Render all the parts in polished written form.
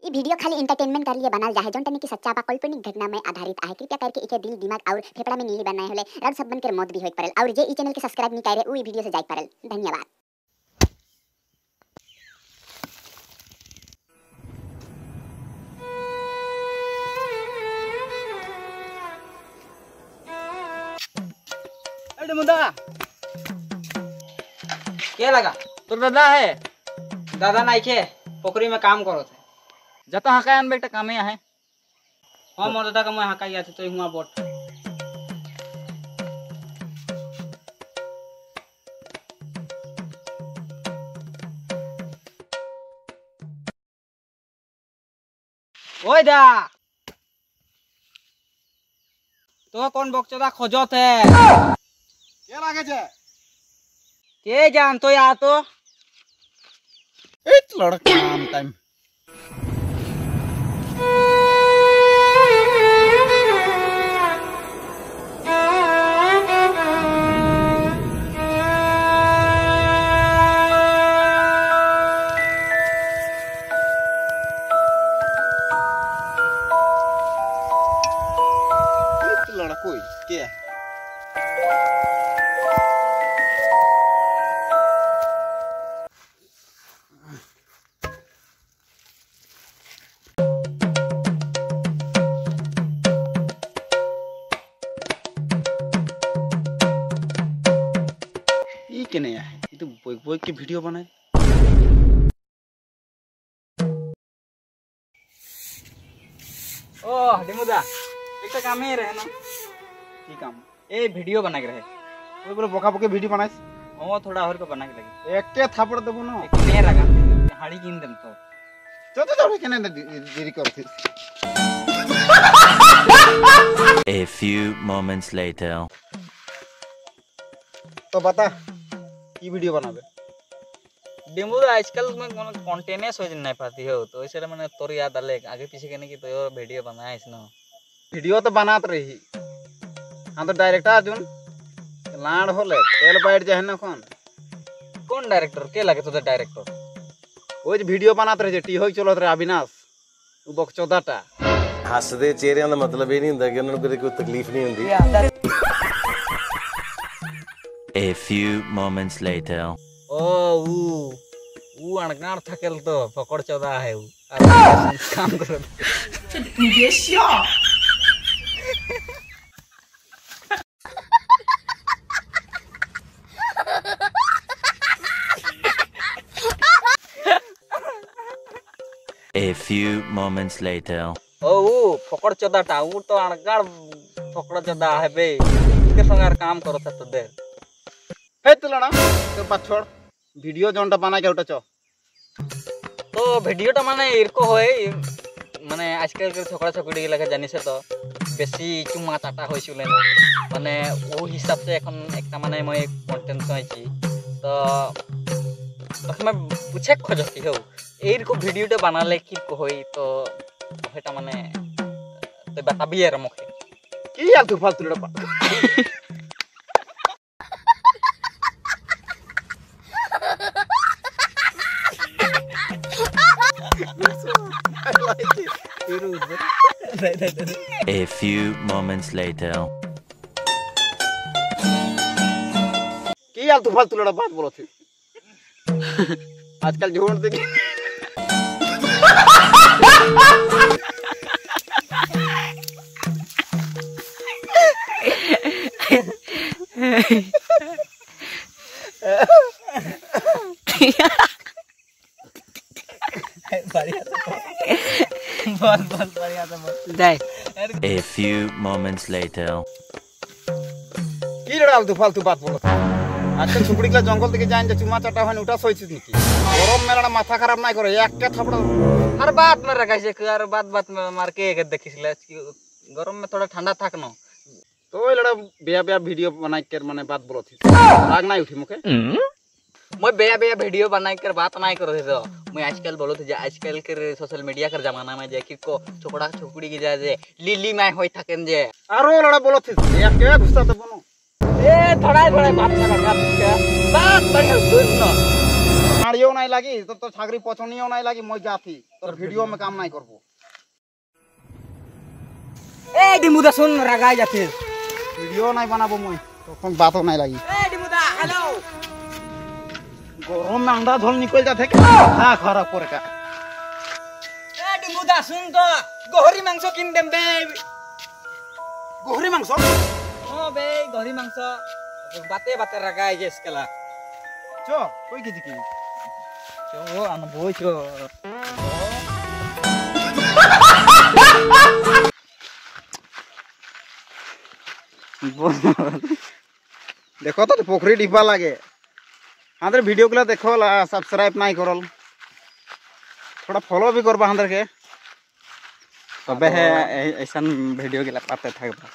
ये वीडियो खाली एंटरटेनमेंट कर लिए बनाल जाए जोन तनी की सच्चा बा काल्पनिक घटना में आधारित है। कृपया करके इके दिल दिमाग और फेफड़ा में नीली बनाए होले रग सब बन कर मौत भी होई परल और जे ई चैनल के सब्सक्राइब नहीं करे उ ई वीडियो से जाई परल। धन्यवाद। अरे मुंडा क्या लगा तो दादा है दादा नाई के पोखरी में काम करो थे जतो हकायन बेटा कामे है। हाँ मोर दादा का मैं हका गया थे तो हुआ बोट ओए दा तो कौन बकचोदा खोजो थे क्या लागे छे के जान तो या तो इट लड़का काम टाइम कोई क्या ये क्या नहीं है ये तो बोई की वीडियो बनाए। ओ डिमुदा एक काम ही रहे ना की काम ए वीडियो बना के रहे कोई बोले बोका बोके वीडियो बनाइस ओ थोड़ा और को बना के लगे एक के थापड़ देबो ना एक ने लगा हाड़ी किन देम तो तो केने देरी करथि। A few moments later. तो बता की वीडियो बनाबे डिमुदा आजकल में कंटेंट सोच नहीं पाती हो तो इसलिए मैंने तोर याद आले आगे पीछे करने की तो वीडियो बनाया इसने वीडियो तो बनात रही हाँ तो डायरेक्टर अर्जुन लाड होले तेल बैठ जाए ना कौन डायरेक्टर के लगे तो डायरेक्टर वो वीडियो बनात रहे टी होई चलत रहे अविनाश वो बकचोदाटा हसदे चेहरे का मतलब ये नहीं होता कि उन्होंने कोई तकलीफ नहीं होती। A few moments later. ओ वो अनगाड़ थकेल तो पकड़ चौदा है वो काम करो A few moments later. ओ वो पकड़ चौदाटा वो तो अनगाड़ पकड़ चौदा है बे इसके संग काम करो था तो दे हे तुलना तो बात छोड़ वीडियो जोनटा बना के उठा चो तो वीडियो टा माने इरको होय माने आजकल के छोकरा छोकरी लगे जानि से तो बेसी चुमा चाटा होय छले ना माने वो हिसाब से এখন একটা মানে মই कंटेंट চাইছি তো मैं पूछे खोजती हो एरको वीडियो टा बनाले की होय तो हेटा माने तो बताबी यार मुखे की यार तू फालतू लड़ा A few moments later. की यार तू फालतू लड़ा बात बोलो थी आजकल झूठ दे बहुत बढ़िया तो दे A few moments later. की लड़ा तू फालतू बात बोलो आजकल छुकड़ी के जंगल दिखे जाएं चुमा चाटा होने उठा सोई चीज निकी गरम में लड़ा माथा खराब नहीं करो एक के थपड़ हर बात में रखा से हर बात में मार के देखिसले गरम में थोड़ा ठंडा थाक न तो लड़ा बेया वीडियो बना के माने बात बोलो थी राग नहीं उठी मुके मैं बेया वीडियो बना कर बात नहीं करो थे तो मैं आजकल बोलो थे आजकल के सोशल मीडिया कर जमाना में जे कि को छोकड़ा छोकड़ी के जे लिली में होई थकेन जे आरो लड़ा बोलो थी एक के घुसता तो बनो ए थोड़ा बात कर बात बढ़िया सुन न गाड़ियों नहीं लगी तो छागरी पचनियों नहीं लगी मैं जाती तो वीडियो में काम नहीं करबो ए डिमुदा सुन रगाय जाते वीडियो नहीं बनाबो मैं तो कोई बातों नहीं लगी ए डिमुदा हेलो गरम में अंडा झोल निकल जाते हां खराब करे का ए डिमुदा सुन तो गहरी मांस किन देम बे गोहरी मांस ओ बे गहरी मांस बाते बाते रगाय गेस कला चो कोई की दिखी चो आन बोय चो देखो तो पोखरी डिब्बा लागे हां वीडियो गुला देखो ला सब्सक्राइब नहीं करल थोड़ा फॉलो भी करबा हां के तबे है ऐसा वीडियो के पाते थकबा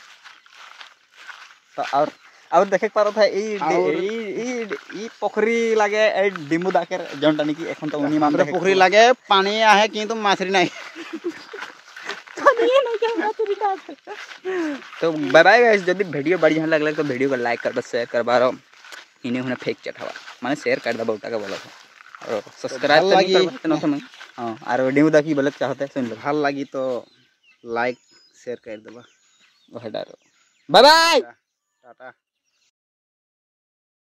तो और देखे पारो था ई पोखरी लागे ए डिमु दाके जंटानी की এখন तो उनी मामले पोखरी लागे पानी आहे किंतु माछरी नहीं तो बाय बाय गाइस यदि वीडियो बढ़िया लगले तो वीडियो को लाइक कर शेयर करबा रो इने हुने फेक चटावा माने शेयर कर दबा उटा का बोला था और सब्सक्राइब लगी करते न समय हां और डिमु दा की बोले चाहते सुन लो ভাল लगी तो लाइक शेयर कर देबा बाय बाय टाटा